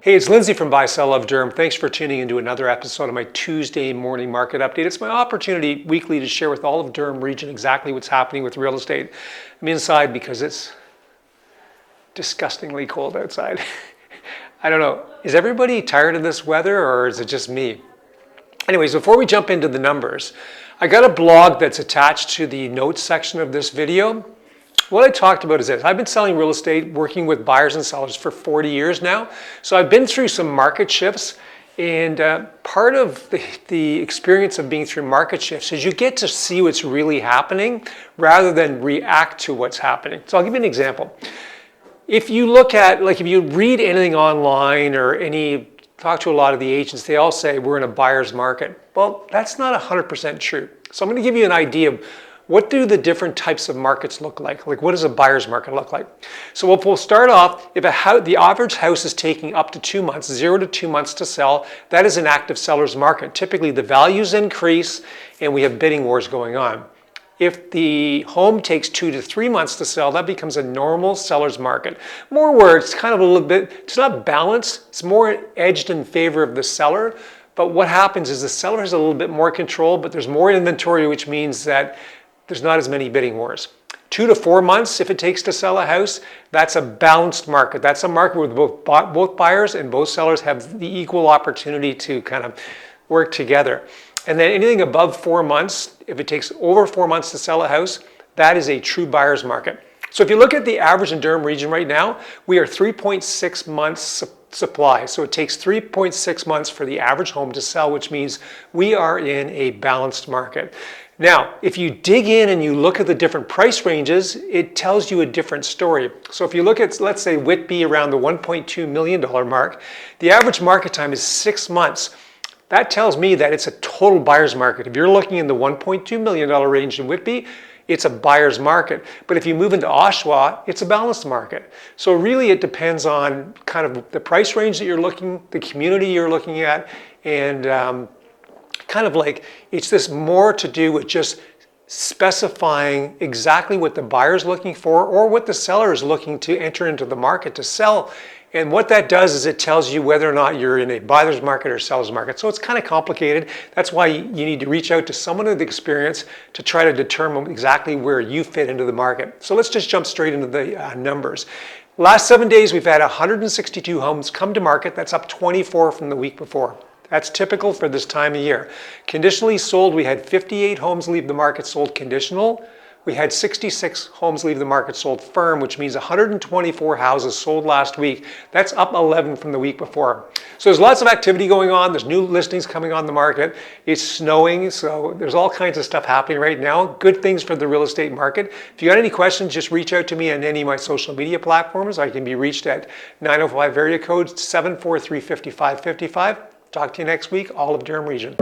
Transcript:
Hey, it's Lindsay from Buy Sell Love Durham. Thanks for tuning into another episode of my Tuesday morning market update. It's my opportunity weekly to share with all of Durham region exactly what's happening with real estate. I'm inside because it's disgustingly cold outside. I don't know, is everybody tired of this weather or is it just me? Anyways, before we jump into the numbers, I got a blog that's attached to the notes section of this video. What I talked about is this. I've been selling real estate, working with buyers and sellers for 40 years now. So I've been through some market shifts, and part of the experience of being through market shifts is you get to see what's really happening rather than react to what's happening. So I'll give you an example. If you look at, if you read anything online or talk to a lot of the agents, they all say we're in a buyer's market. Well, that's not 100% true. So I'm going to give you an idea of what do the different types of markets look like? Like, what does a buyer's market look like? So we'll start off, if the average house is taking up to 2 months, 0 to 2 months to sell, that is an active seller's market. Typically, the values increase and we have bidding wars going on. If the home takes 2 to 3 months to sell, that becomes a normal seller's market. More words, kind of a little bit, it's not balanced, it's more edged in favor of the seller. But what happens is the seller has a little bit more control, but there's more inventory, which means that there's not as many bidding wars. 2 to 4 months, if it takes to sell a house, that's a balanced market. That's a market where both buyers and both sellers have the equal opportunity to kind of work together. And then anything above 4 months, if it takes over 4 months to sell a house, that is a true buyer's market. So if you look at the average in Durham region right now, we are 3.6 months supply. So it takes 3.6 months for the average home to sell, which means we are in a balanced market. Now, if you dig in and you look at the different price ranges, it tells you a different story. So if you look at, let's say, Whitby around the $1.2 million mark, the average market time is 6 months. That tells me that it's a total buyer's market. If you're looking in the $1.2 million range in Whitby, it's a buyer's market. But if you move into Oshawa, it's a balanced market. So really it depends on kind of the price range that you're looking, the community you're looking at, and kind of like it's this more to do with just specifying exactly what the buyer's looking for or what the seller is looking to enter into the market to sell. And what that does is it tells you whether or not you're in a buyer's market or seller's market. So it's kind of complicated. That's why you need to reach out to someone with experience to try to determine exactly where you fit into the market. So let's just jump straight into the numbers. Last 7 days, we've had 162 homes come to market. That's up 24 from the week before. That's typical for this time of year. Conditionally sold, we had 58 homes leave the market sold conditional. We had 66 homes leave the market sold firm, which means 124 houses sold last week. That's up 11 from the week before. So there's lots of activity going on. There's new listings coming on the market. It's snowing, so there's all kinds of stuff happening right now. Good things for the real estate market. If you got any questions, just reach out to me on any of my social media platforms. I can be reached at 905 area code 743-5555. Talk to you next week, all of Durham region.